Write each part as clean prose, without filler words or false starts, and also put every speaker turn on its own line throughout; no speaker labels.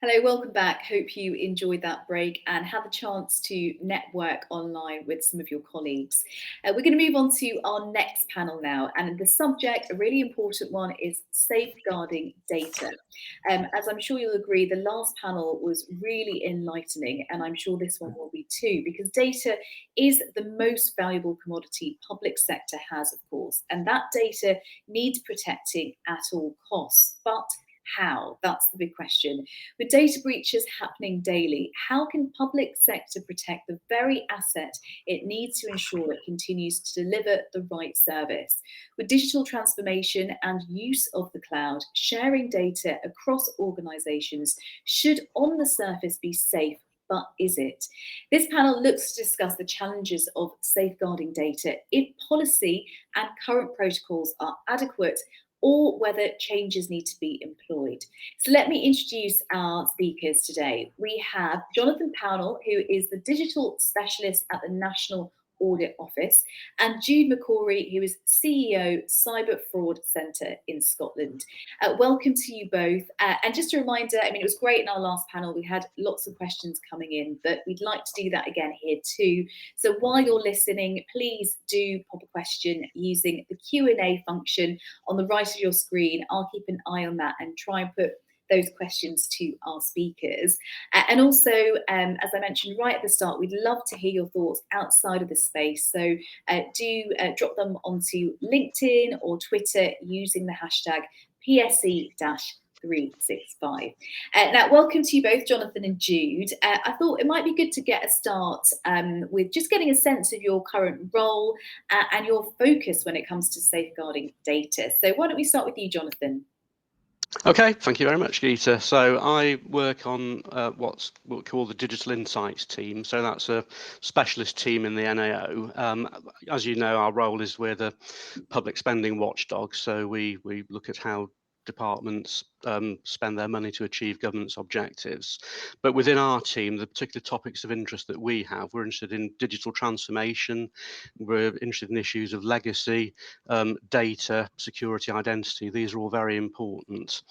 Hello, welcome back. Hope you enjoyed that break and had the chance to network online with some of your colleagues. We're going to move on to our next panel now, and the subject, a really important one, is safeguarding data. As I'm sure you'll agree, the last panel was really enlightening, and I'm sure this one will be too, because data is the most valuable commodity public sector has, of course, and that data needs protecting at all costs. But how? That's the big question. With data breaches happening daily, how can public sector protect the very asset it needs to ensure it continues to deliver the right service? With digital transformation and use of the cloud, sharing data across organisations should on the surface be safe. But is it? This panel looks to discuss the challenges of safeguarding data, if policy and current protocols are adequate, or whether changes need to be employed. So let me introduce our speakers today. We have Jonathan Pownall, who is the digital specialist at the National Audit Office, and Jude McCrory, who is CEO Cyber Fraud Centre in Scotland. Welcome to you both. And just a reminder, I mean, it was great in our last panel. We had lots of questions coming in, but we'd like to do that again here too. So while you're listening, please do pop a question using the Q&A function on the right of your screen. I'll keep an eye on that and try and put those questions to our speakers. And also, as I mentioned right at the start, we'd love to hear your thoughts outside of the space. So do drop them onto LinkedIn or Twitter using the hashtag PSE-365. Now, welcome to you both, Jonathan and Jude. I thought it might be good to get a start with just getting a sense of your current role and your focus when it comes to safeguarding data. So why don't we start with you, Jonathan?
Okay, thank you very much, Geeta. So I work on what we call the Digital Insights team. So that's a specialist team in the NAO. As you know, our role is we're the public spending watchdog. So we look at how departments spend their money to achieve government's objectives. But within our team, the particular topics of interest that we have, we're interested in digital transformation, we're interested in issues of legacy, data, security, identity. These are all very important.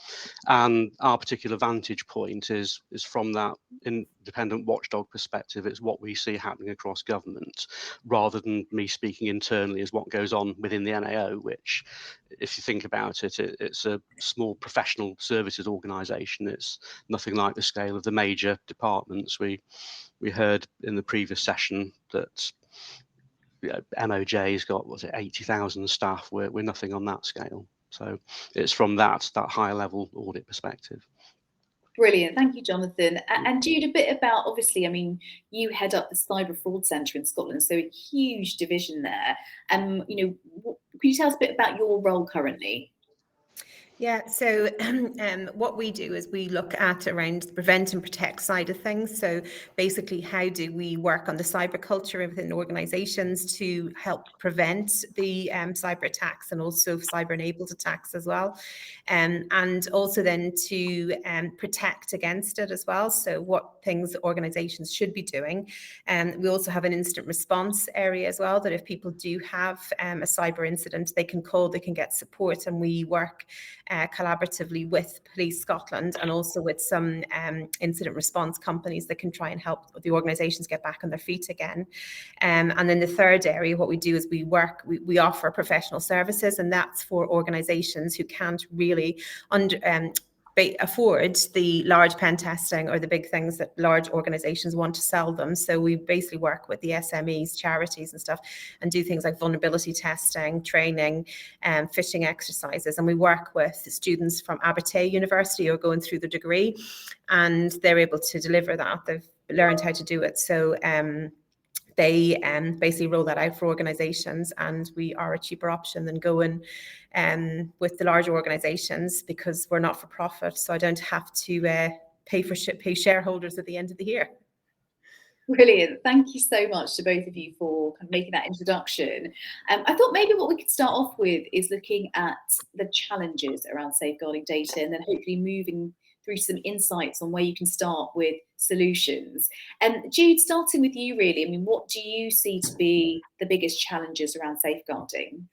And our particular vantage point is from that independent watchdog perspective. It's what we see happening across government, rather than me speaking internally as what goes on within the NAO, which, if you think about it, it's a small professional services organisation. It's nothing like the scale of the major departments. We heard in the previous session that MOJ's got, 80,000 staff. We're nothing on that scale. So it's from that higher level audit perspective.
Brilliant. Thank you, Jonathan. And Jude, a bit about, obviously, I mean, you head up the Cyber Fraud Centre in Scotland, so a huge division there. Could you tell us a bit about your role currently?
Yeah, so what we do is we look at around the prevent and protect side of things. So basically, how do we work on the cyber culture within organisations to help prevent the cyber attacks and also cyber-enabled attacks as well, and also then to protect against it as well. So what things organisations should be doing. We also have an instant response area as well, that if people do have a cyber incident, they can call, they can get support, and we work collaboratively with Police Scotland and also with some incident response companies that can try and help the organisations get back on their feet again. And then the third area, what we do is we offer professional services, and that's for organisations who can't really afford the large pen testing or the big things that large organizations want to sell them. So we basically work with the SMEs, charities and stuff, and do things like vulnerability testing, training, phishing exercises. And we work with students from Abertay University who are going through the degree, and they're able to deliver that. They've learned how to do it. So they basically roll that out for organizations, and we are a cheaper option than going with the larger organizations, because we're not for profit. So I don't have to pay shareholders at the end of the year.
Brilliant. Thank you so much to both of you for making that introduction. I thought maybe what we could start off with is looking at the challenges around safeguarding data, and then hopefully moving through some insights on where you can start with solutions. And Jude, starting with you really, I mean, what do you see to be the biggest challenges around safeguarding?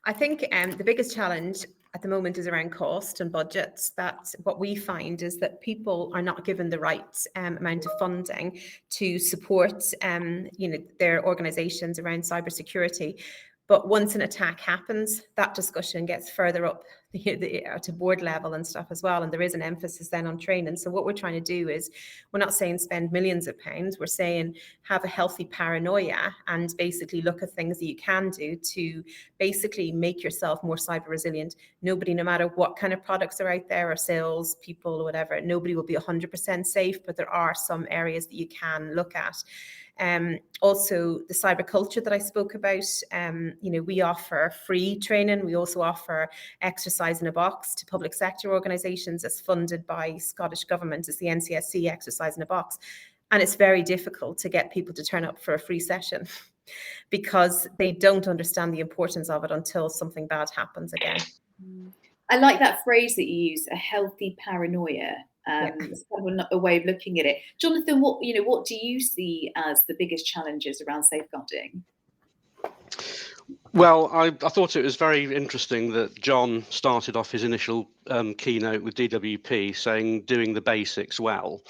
I think the biggest challenge at the moment is around cost and budgets. That what we find is that people are not given the right amount of funding to support their organizations around cybersecurity. But once an attack happens, that discussion gets further up to board level and stuff as well. And there is an emphasis then on training. So what we're trying to do is, we're not saying spend millions of pounds, we're saying have a healthy paranoia and basically look at things that you can do to basically make yourself more cyber resilient. Nobody, no matter what kind of products are out there or sales people or whatever, nobody will be 100% safe, but there are some areas that you can look at. Also the cyber culture that I spoke about, we offer free training. We also offer exercise in a box to public sector organisations as funded by Scottish Government. It's the NCSC exercise in a box. And it's very difficult to get people to turn up for a free session because they don't understand the importance of it until something bad happens again.
I like that phrase that you use, a healthy paranoia. It's kind of a way of looking at it. Jonathan, what do you see as the biggest challenges around safeguarding?
Well, I thought it was very interesting that John started off his initial keynote with DWP saying doing the basics well,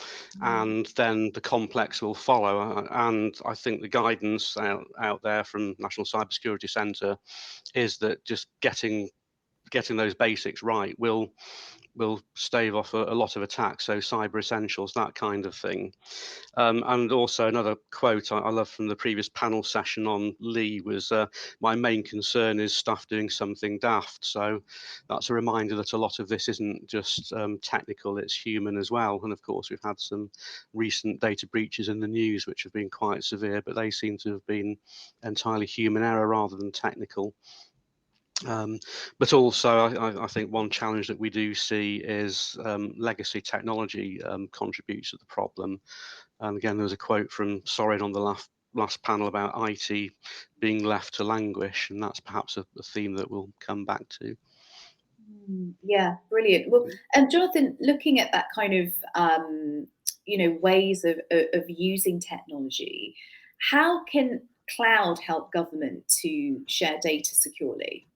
and then the complex will follow. And I think the guidance out there from National Cybersecurity Centre is that just getting those basics right will stave off a lot of attacks. So cyber essentials, that kind of thing. And also another quote I love from the previous panel session on Lee was, my main concern is staff doing something daft. So that's a reminder that a lot of this isn't just technical, it's human as well. And of course, we've had some recent data breaches in the news, which have been quite severe, but they seem to have been entirely human error rather than technical. But also, I think one challenge that we do see is legacy technology contributes to the problem. And again, there was a quote from Sorin on the last panel about IT being left to languish, and that's perhaps a theme that we'll come back to.
Yeah, brilliant. Well, Jonathan, looking at that kind of ways of using technology, how can cloud help government to share data securely?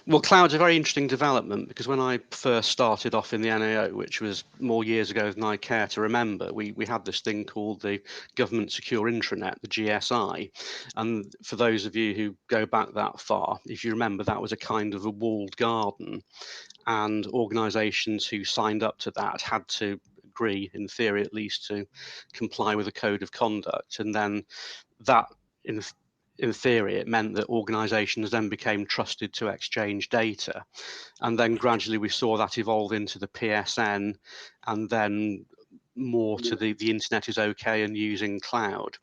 Well, cloud's a very interesting development because when I first started off in the NAO, which was more years ago than I care to remember, we had this thing called the Government Secure Intranet, the GSI. And for those of you who go back that far, if you remember, that was a kind of a walled garden. And organisations who signed up to that had to agree, in theory at least, to comply with a code of conduct. And then that, in theory, it meant that organisations then became trusted to exchange data. And then gradually we saw that evolve into the PSN, and then more to the internet is okay and using cloud.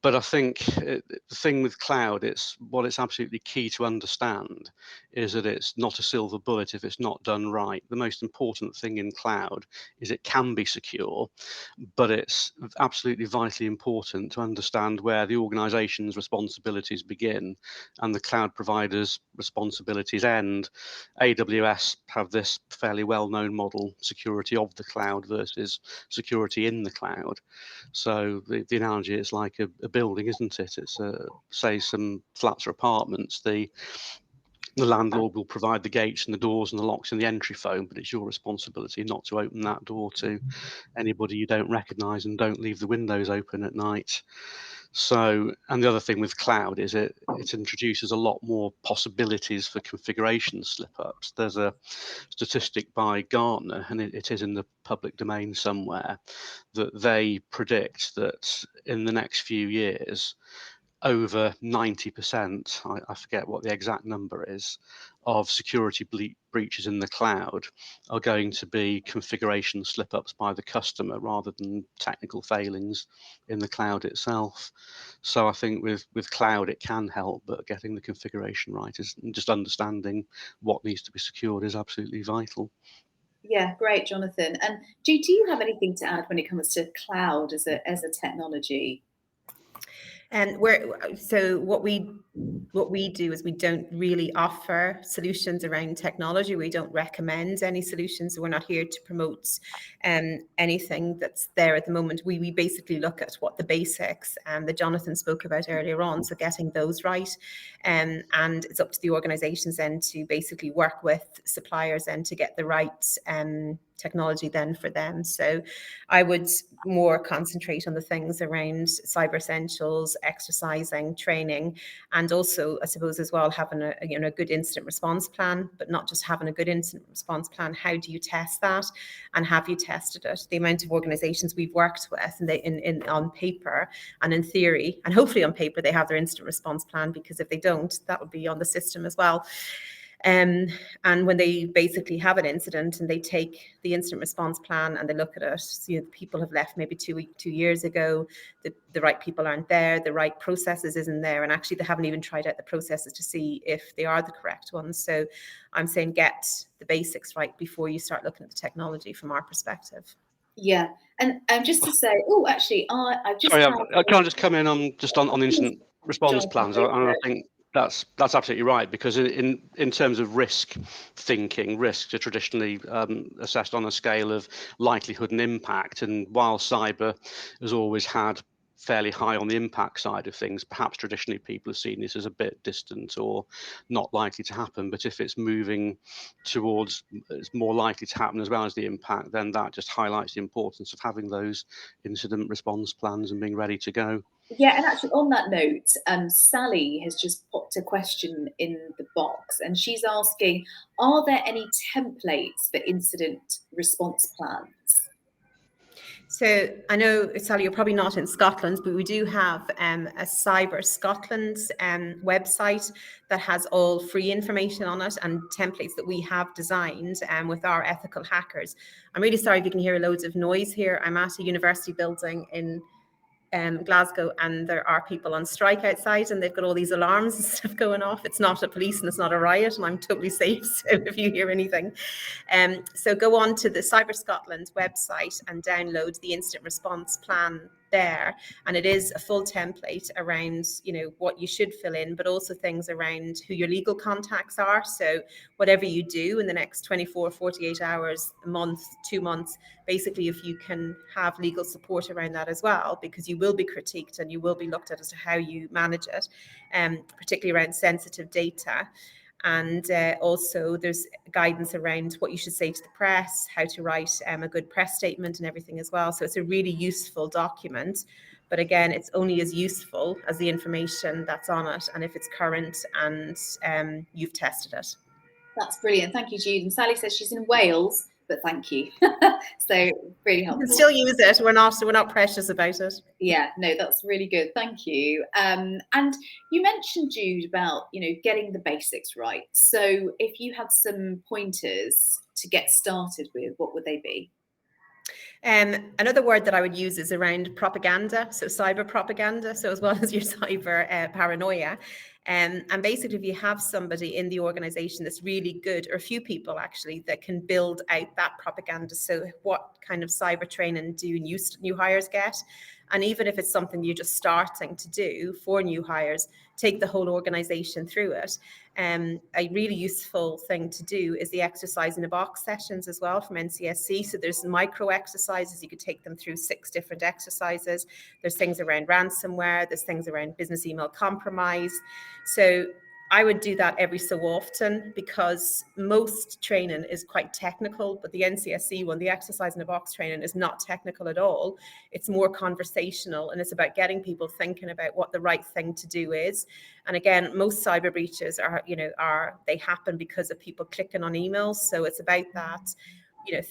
But I think the thing with cloud, what it's absolutely key to understand is that it's not a silver bullet if it's not done right. The most important thing in cloud is it can be secure, but it's absolutely vitally important to understand where the organization's responsibilities begin and the cloud provider's responsibilities end. AWS have this fairly well-known model, security of the cloud versus security in the cloud. So the analogy is like a building, isn't it? It's say some flats or apartments. The landlord will provide the gates and the doors and the locks and the entry phone, but it's your responsibility not to open that door to anybody you don't recognize, and don't leave the windows open at night. So, and the other thing with cloud is it introduces a lot more possibilities for configuration slip-ups. There's a statistic by Gartner, and it is in the public domain somewhere, that they predict that in the next few years, over 90%, I forget what the exact number is, of security breaches in the cloud are going to be configuration slip-ups by the customer rather than technical failings in the cloud itself. So I think with cloud it can help, but getting the configuration right is just understanding what needs to be secured is absolutely vital.
Yeah, great, Jonathan. And do you have anything to add when it comes to cloud as a technology?
And what we do is we don't really offer solutions around technology. We don't recommend any solutions. We're not here to promote anything that's there at the moment. We basically look at what the basics that Jonathan spoke about earlier on, so getting those right. And it's up to the organisations then to basically work with suppliers and to get the right technology then for them. So I would more concentrate on the things around cyber essentials, exercising, training, and also I suppose as well having a good incident response plan, but not just having a good incident response plan. How do you test that, and have you tested it? The amount of organisations we've worked with, and they on paper and in theory, and hopefully on paper, they have their incident response plan, because if they don't, that would be on the system as well. And when they basically have an incident and they take the incident response plan and they look at it, so, people have left maybe 2 years ago, the right people aren't there, the right processes isn't there, and actually they haven't even tried out the processes to see if they are the correct ones. So I'm saying get the basics right before you start looking at the technology from our perspective.
Yeah, and just to say, actually, I've just
sorry, can I just come in on incident response plans? And I think that's absolutely right, because in terms of risk thinking, risks are traditionally assessed on a scale of likelihood and impact. And while cyber has always had fairly high on the impact side of things, perhaps traditionally people have seen this as a bit distant or not likely to happen. But if it's moving towards it's more likely to happen as well as the impact, then that just highlights the importance of having those incident response plans and being ready to go.
Yeah, and actually on that note, Sally has just popped a question in the box, and she's asking, are there any templates for incident response plans?
So I know, Sally, you're probably not in Scotland, but we do have a Cyber Scotland website that has all free information on it and templates that we have designed with our ethical hackers. I'm really sorry if you can hear loads of noise here. I'm at a university building in Glasgow, and there are people on strike outside, and they've got all these alarms and stuff going off. It's not a police and it's not a riot, and I'm totally safe. So if you hear anything, so go on to the Cyber Scotland website and download the incident response plan there, and it is a full template around what you should fill in, but also things around who your legal contacts are. So whatever you do in the next 24 48 hours, a month, 2 months, basically if you can have legal support around that as well, because you will be critiqued and you will be looked at as to how you manage it, particularly around sensitive data. And also there's guidance around what you should say to the press, how to write a good press statement and everything as well. So it's a really useful document. But again, it's only as useful as the information that's on it, and if it's current and you've tested it.
That's brilliant. Thank you, Jude. And Sally says she's in Wales, but thank you. So really helpful.
You can still use it. We're not precious about it.
Yeah, no, that's really good. Thank you. And you mentioned, Jude, about getting the basics right. So if you had some pointers to get started with, what would they be?
Another word that I would use is around propaganda, so cyber propaganda, so as well as your cyber paranoia. And basically, if you have somebody in the organization that's really good, or a few people actually, that can build out that propaganda. So what kind of cyber training do new hires get? And even if it's something you're just starting to do for new hires, take the whole organization through it. A really useful thing to do is the exercise in a box sessions as well from NCSC. So there's micro exercises. You could take them through 6 different exercises. There's things around ransomware. There's things around business email compromise. So I would do that every so often, because most training is quite technical, but the NCSC one, the exercise in a box training, is not technical at all. It's more conversational, and it's about getting people thinking about what the right thing to do is. And again, most cyber breaches they happen because of people clicking on emails. So it's about that.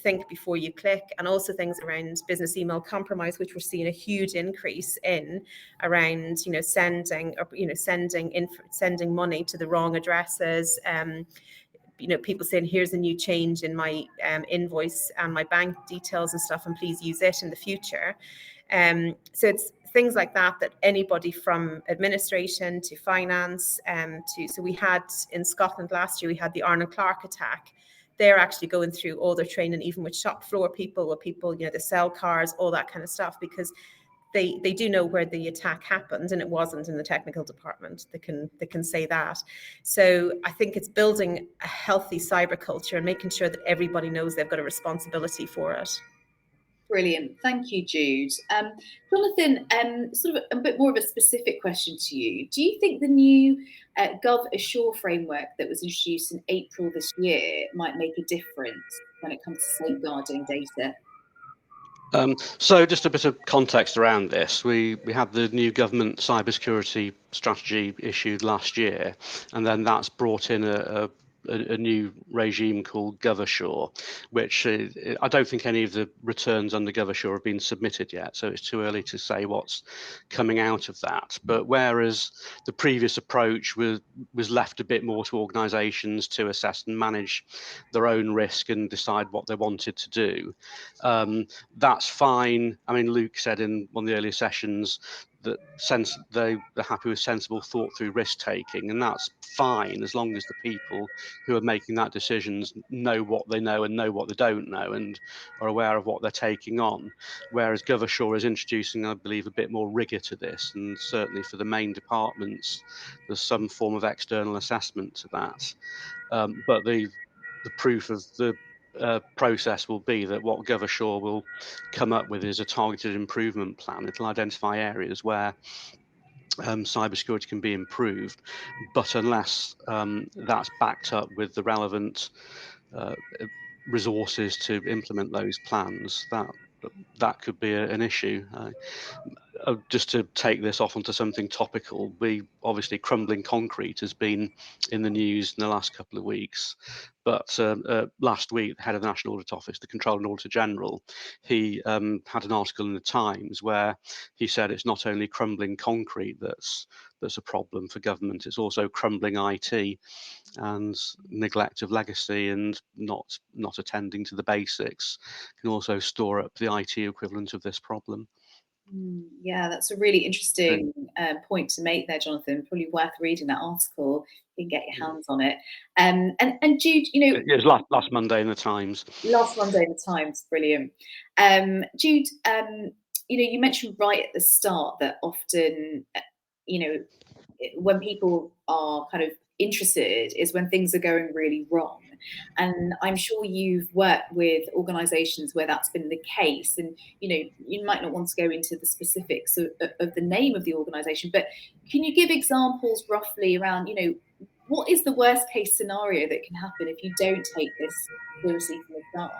Think before you click, and also things around business email compromise, which we're seeing a huge increase in around, sending money to the wrong addresses. People saying, here's a new change in my invoice and my bank details and stuff, and please use it in the future. So it's things like that anybody from administration to finance so we had in Scotland last year, we had the Arnold Clark attack. They're actually going through all their training, even with shop floor people, the sell cars, all that kind of stuff, because they do know where the attack happened, and it wasn't in the technical department. They can say that. So I think it's building a healthy cyber culture and making sure that everybody knows they've got a responsibility for it.
Brilliant. Thank you, Jude. Jonathan, sort of a bit more of a specific question to you. Do you think the new Gov Assure framework that was introduced in April this year might make a difference when it comes to safeguarding data?
So just a bit of context around this. We had the new government cybersecurity strategy issued last year, and then that's brought in a new regime called Gov Assure, which I don't think any of the returns under Gov Assure have been submitted yet, so it's too early to say what's coming out of that. But whereas the previous approach was left a bit more to organisations to assess and manage their own risk and decide what they wanted to do, that's fine. I mean, Luke said in one of the earlier sessions that they're happy with sensible, thought through risk taking, and that's fine as long as the people who are making that decisions know what they know and know what they don't know and are aware of what they're taking on. Whereas Gov Assure is introducing, I believe, a bit more rigour to this, and certainly for the main departments, there's some form of external assessment to that. But the proof of the process will be that what Gov Assure will come up with is a targeted improvement plan. It'll identify areas where cybersecurity can be improved, but unless that's backed up with the relevant resources to implement those plans, that could be an issue. Just to take this off onto something topical, obviously crumbling concrete has been in the news in the last couple of weeks, but last week the head of the National Audit Office, the Controller and Auditor General, he had an article in the Times where he said it's not only crumbling concrete that's a problem for government, it's also crumbling IT and neglect of legacy and not attending to the basics can also store up the IT equivalent of this problem.
Yeah, that's a really interesting point to make there, Jonathan. Probably worth reading that article. You can get your hands on it. And Jude,
it was last Monday in the Times.
Last Monday in the Times, brilliant. Jude, you mentioned right at the start that often, when people are kind of interested is when things are going really wrong. And I'm sure you've worked with organisations where that's been the case. And, you might not want to go into the specifics of the name of the organisation, but can you give examples roughly around, what is the worst case scenario that can happen if you don't take this seriously from the start?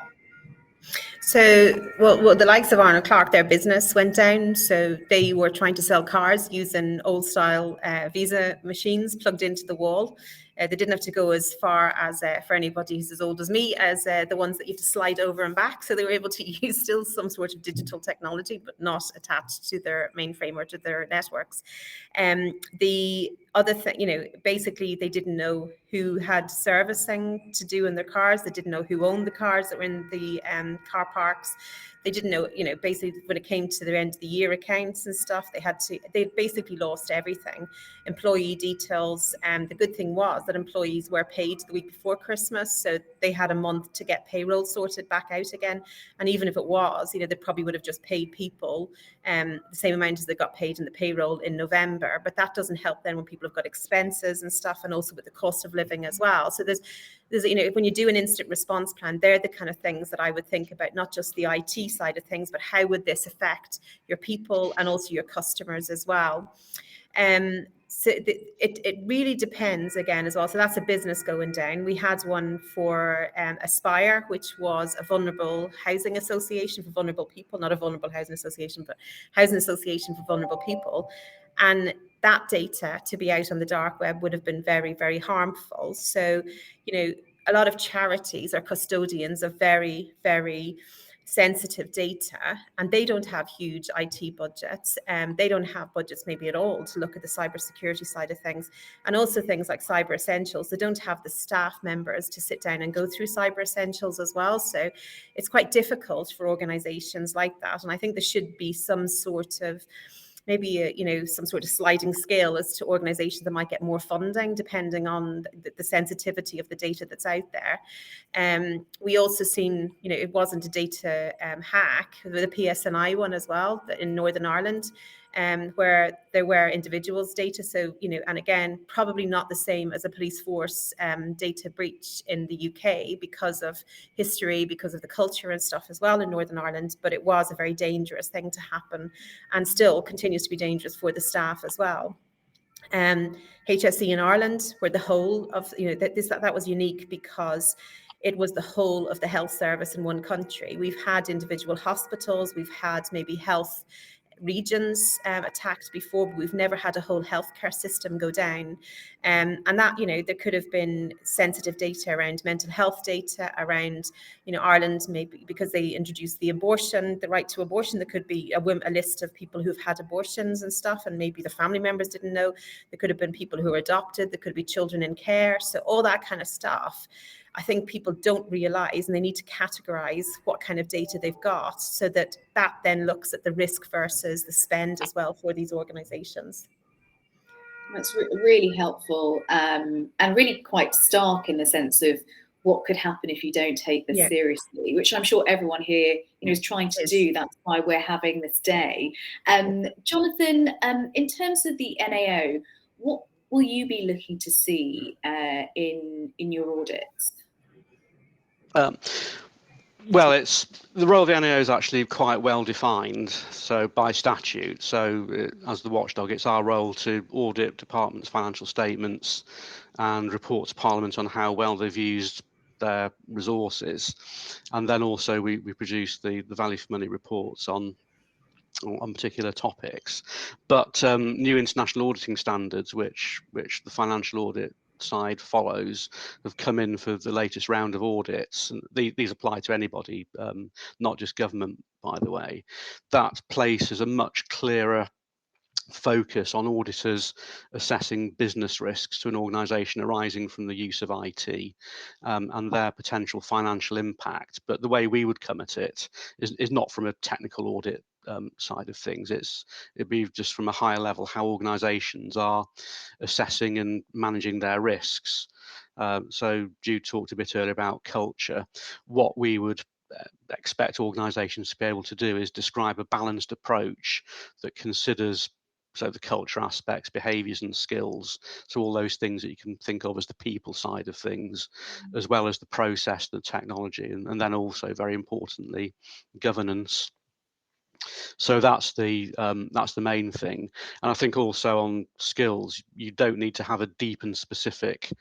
So, well, the likes of Arnold Clark, their business went down. So they were trying to sell cars using old style Visa machines plugged into the wall. They didn't have to go as far as, for anybody who's as old as me, as the ones that you have to slide over and back. So they were able to use still some sort of digital technology, but not attached to their mainframe or to their networks. The other thing, basically they didn't know who had servicing to do in their cars. They didn't know who owned the cars that were in the car parks. They didn't know, basically when it came to their end of the year accounts and stuff, they basically lost everything. Employee details. And the good thing was that employees were paid the week before Christmas. So they had a month to get payroll sorted back out again. And even if it was, they probably would have just paid people the same amount as they got paid in the payroll in November. But that doesn't help then when people have got expenses and stuff, and also with the cost of living as well. So there's when you do an instant response plan, they're the kind of things that I would think about, not just the IT side of things, but how would this affect your people and also your customers as well. So it really depends again as well. So that's a business going down. We had one for Aspire, which was a vulnerable housing association for vulnerable people, not a vulnerable housing association, but housing association for vulnerable people. And that data to be out on the dark web would have been very, very harmful. So, a lot of charities are custodians of very, very sensitive data, and they don't have huge IT budgets. They don't have budgets maybe at all to look at the cybersecurity side of things. And also things like Cyber Essentials, they don't have the staff members to sit down and go through Cyber Essentials as well. So it's quite difficult for organizations like that. And I think there should be some sort of maybe some sort of sliding scale as to organizations that might get more funding depending on the sensitivity of the data that's out there. We also seen, it wasn't a data hack, the PSNI one as well in Northern Ireland, where there were individuals' data. So, and again, probably not the same as a police force data breach in the UK because of history, because of the culture and stuff as well in Northern Ireland. But it was a very dangerous thing to happen, and still continues to be dangerous for the staff as well. HSE in Ireland, where the whole of, that was unique because it was the whole of the health service in one country. We've had individual hospitals, we've had maybe health regions attacked before, but we've never had a whole healthcare system go down. And that, there could have been sensitive data around mental health data around, Ireland, maybe because they introduced the right to abortion. There could be a list of people who've had abortions and stuff, and maybe the family members didn't know. There could have been people who were adopted. There could be children in care. So all that kind of stuff, I think people don't realise, and they need to categorise what kind of data they've got so that then looks at the risk versus the spend as well for these organisations.
That's really helpful and really quite stark in the sense of what could happen if you don't take this seriously, which I'm sure everyone here is trying to do. That's why we're having this day. Jonathan, in terms of the NAO, what will you be looking to see in your audits?
Well, the role of the NAO is actually quite well defined, so by statute. So as the watchdog, it's our role to audit departments' financial statements and report to Parliament on how well they've used their resources. And then also we produce the value for money reports on particular topics. But new international auditing standards, which the financial audit side follows, have come in for the latest round of audits, and these apply to anybody, not just government, by the way. That places a much clearer focus on auditors assessing business risks to an organisation arising from the use of IT and their potential financial impact. But the way we would come at it is not from a technical audit side of things. It'd be just from a higher level how organisations are assessing and managing their risks. So Jude talked a bit earlier about culture. What we would expect organisations to be able to do is describe a balanced approach that considers the culture aspects, behaviours and skills, so all those things that you can think of as the people side of things, as well as the process, the technology, and then also, very importantly, governance. So that's the main thing. And I think also on skills, you don't need to have a deep and specific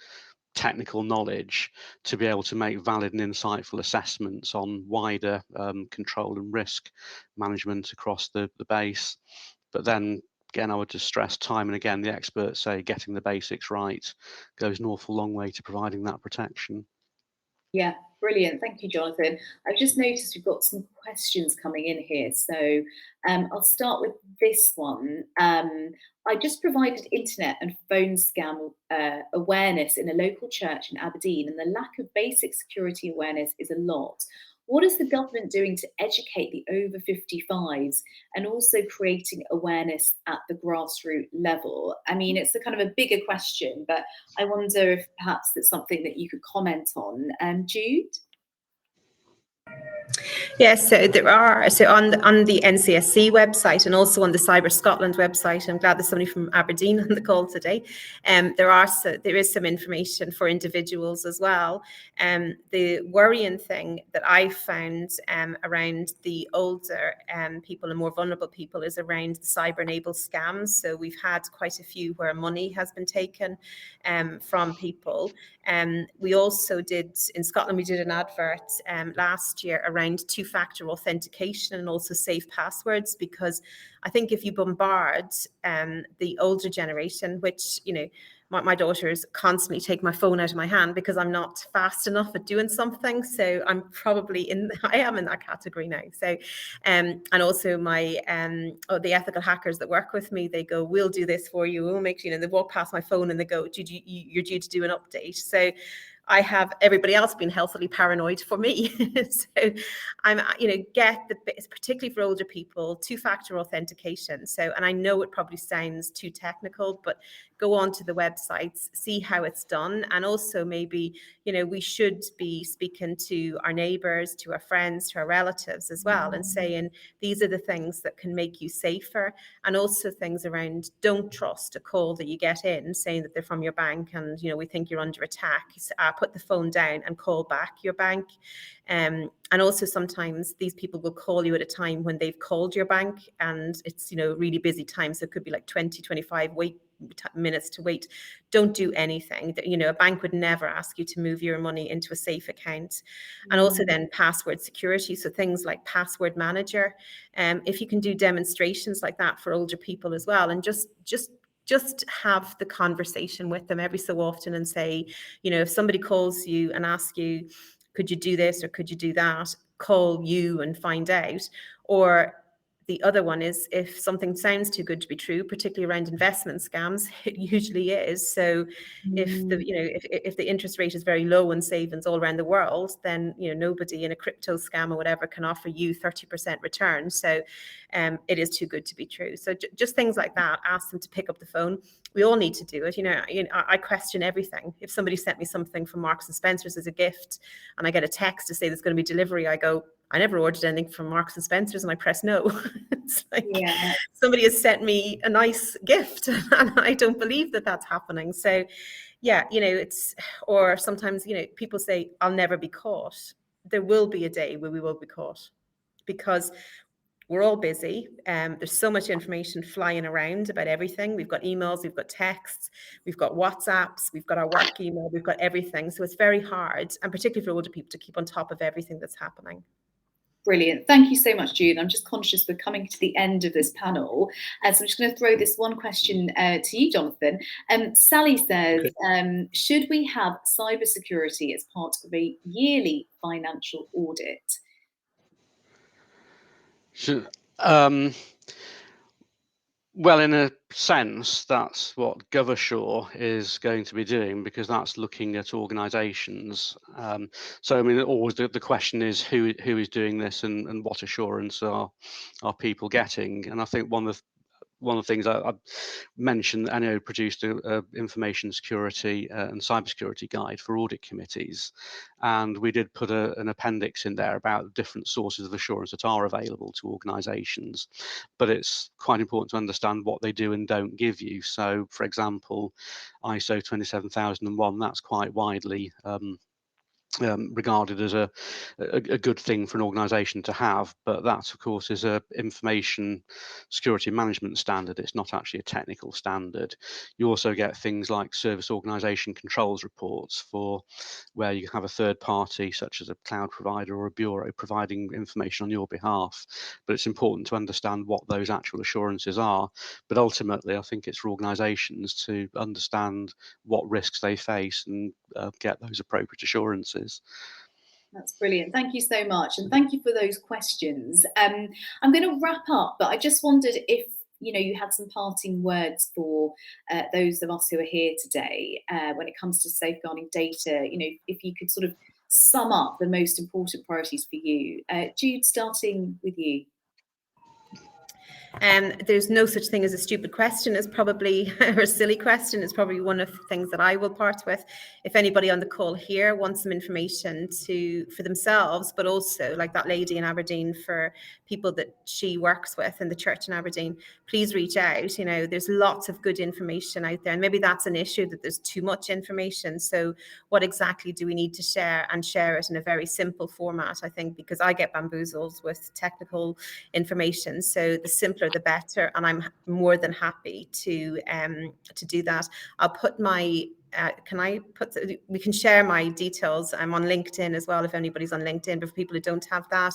technical knowledge to be able to make valid and insightful assessments on wider control and risk management across the base. But then again, I would just stress time and again, the experts say getting the basics right goes an awful long way to providing that protection.
Yeah, brilliant. Thank you, Jonathan. I've just noticed we've got some questions coming in here. So I'll start with this one. I just provided internet and phone scam awareness in a local church in Aberdeen, and the lack of basic security awareness is a lot. What is the government doing to educate the over 55s and also creating awareness at the grassroots level? I mean, it's a kind of a bigger question, but I wonder if perhaps it's something that you could comment on. Jude?
Yes, so there are, on the NCSC website and also on the Cyber Scotland website, I'm glad there's somebody from Aberdeen on the call today, there is some information for individuals as well. The worrying thing that I found around the older people and more vulnerable people is around the cyber-enabled scams. So we've had quite a few where money has been taken from people. We also did, in Scotland, we did an advert last year around two-factor authentication and also safe passwords, because I think if you bombard the older generation, which, my daughters constantly take my phone out of my hand because I'm not fast enough at doing something. So I'm probably I am in that category now. So, and also the ethical hackers that work with me, they go, we'll do this for you. We'll make sure, they walk past my phone and they go, you're due to do an update. So I have everybody else being healthily paranoid for me. So I'm, particularly for older people, 2-factor authentication. So, and I know it probably sounds too technical, but go on to the websites, see how it's done. And also maybe, we should be speaking to our neighbours, to our friends, to our relatives as well, and saying, these are the things that can make you safer. And also things around, don't trust a call that you get in saying that they're from your bank and, we think you're under attack. Put the phone down and call back your bank. And also sometimes these people will call you at a time when they've called your bank and it's, really busy time. So it could be like 20, 25 minutes to wait. Don't do anything. A bank would never ask you to move your money into a safe account. And also then password security. So things like password manager. If you can do demonstrations like that for older people as well, and just have the conversation with them every so often and say, if somebody calls you and asks you, could you do this or could you do that, call you and find out. Or the other one is, if something sounds too good to be true, particularly around investment scams, it usually is. So if the interest rate is very low in savings all around the world, then nobody in a crypto scam or whatever can offer you 30% return. So it is too good to be true. So just things like that. Ask them to pick up the phone. We all need to do it. I question everything. If somebody sent me something from Marks and Spencer's as a gift, and I get a text to say there's going to be delivery, I go, I never ordered anything from Marks and Spencer's, and I press no. It's like, somebody has sent me a nice gift and I don't believe that that's happening. So it's, or sometimes, people say, I'll never be caught. There will be a day where we will be caught, because we're all busy. There's so much information flying around about everything. We've got emails, we've got texts, we've got WhatsApps, we've got our work email, we've got everything. So it's very hard, and particularly for older people, to keep on top of everything that's happening.
Brilliant. Thank you so much, June. I'm just conscious we're coming to the end of this panel. So I'm just going to throw this one question to you, Jonathan. Sally says, should we have cybersecurity as part of a yearly financial audit?
Well, in a sense, that's what GovAssure is going to be doing, because that's looking at organisations. So, I mean, always the question is who is doing this and what assurance are people getting? And I think one of the things I mentioned, NAO produced a information security and cybersecurity guide for audit committees, and we did put an appendix in there about different sources of assurance that are available to organisations. But it's quite important to understand what they do and don't give you. So, for example, ISO 27001, that's quite widely regarded as a good thing for an organisation to have, but that of course is a information security management standard. It's not actually a technical standard. You also get things like service organisation controls reports, for where you have a third party such as a cloud provider or a bureau providing information on your behalf. But it's important to understand what those actual assurances are. But ultimately, I think it's for organisations to understand what risks they face and get those appropriate assurances.
That's brilliant. Thank you so much. And thank you for those questions. I'm going to wrap up, but I just wondered if you had some parting words for those of us who are here today when it comes to safeguarding data. If you could sort of sum up the most important priorities for you. Jude, starting with you.
There's no such thing as a stupid question, is probably, or a silly question is probably one of the things that I will part with. If anybody on the call here wants some information for themselves, but also like that lady in Aberdeen, for people that she works with in the church in Aberdeen, please reach out. There's lots of good information out there, and maybe that's an issue, that there's too much information. So what exactly do we need to share, and share it in a very simple format, I think, because I get bamboozled with technical information. So the simpler the better, and I'm more than happy to do that. I'll put my we can share my details. I'm on LinkedIn as well, if anybody's on LinkedIn, but for people who don't have that,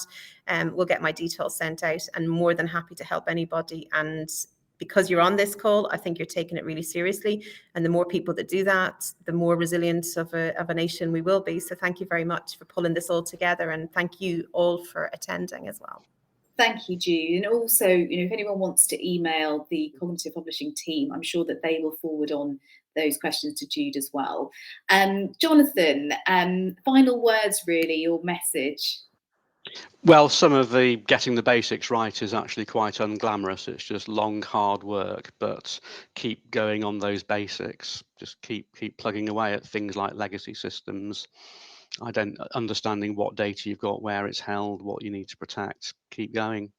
we'll get my details sent out, and more than happy to help anybody. And because you're on this call, I think you're taking it really seriously, and the more people that do that, the more resilient of a nation we will be. So thank you very much for pulling this all together, and thank you all for attending as well.
Thank you, Jude. And also, if anyone wants to email the Cognitive Publishing team, I'm sure that they will forward on those questions to Jude as well. Jonathan, final words really, your message.
Well, some of the getting the basics right is actually quite unglamorous. It's just long, hard work, but keep going on those basics. Just keep plugging away at things like legacy systems, understanding what data you've got, where it's held, what you need to protect. Keep going.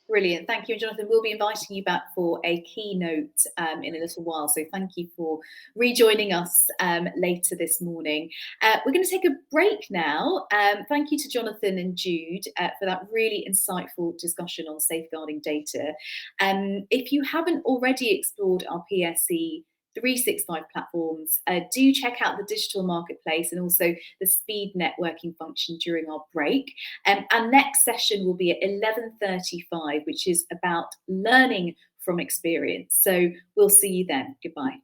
Brilliant. Thank you. And Jonathan, we'll be inviting you back for a keynote in a little while. So thank you for rejoining us later this morning. We're going to take a break now. Thank you to Jonathan and Jude for that really insightful discussion on safeguarding data. If you haven't already explored our PSE 365 platforms, do check out the digital marketplace and also the speed networking function during our break. Our next session will be at 11:35, which is about learning from experience. So we'll see you then. Goodbye.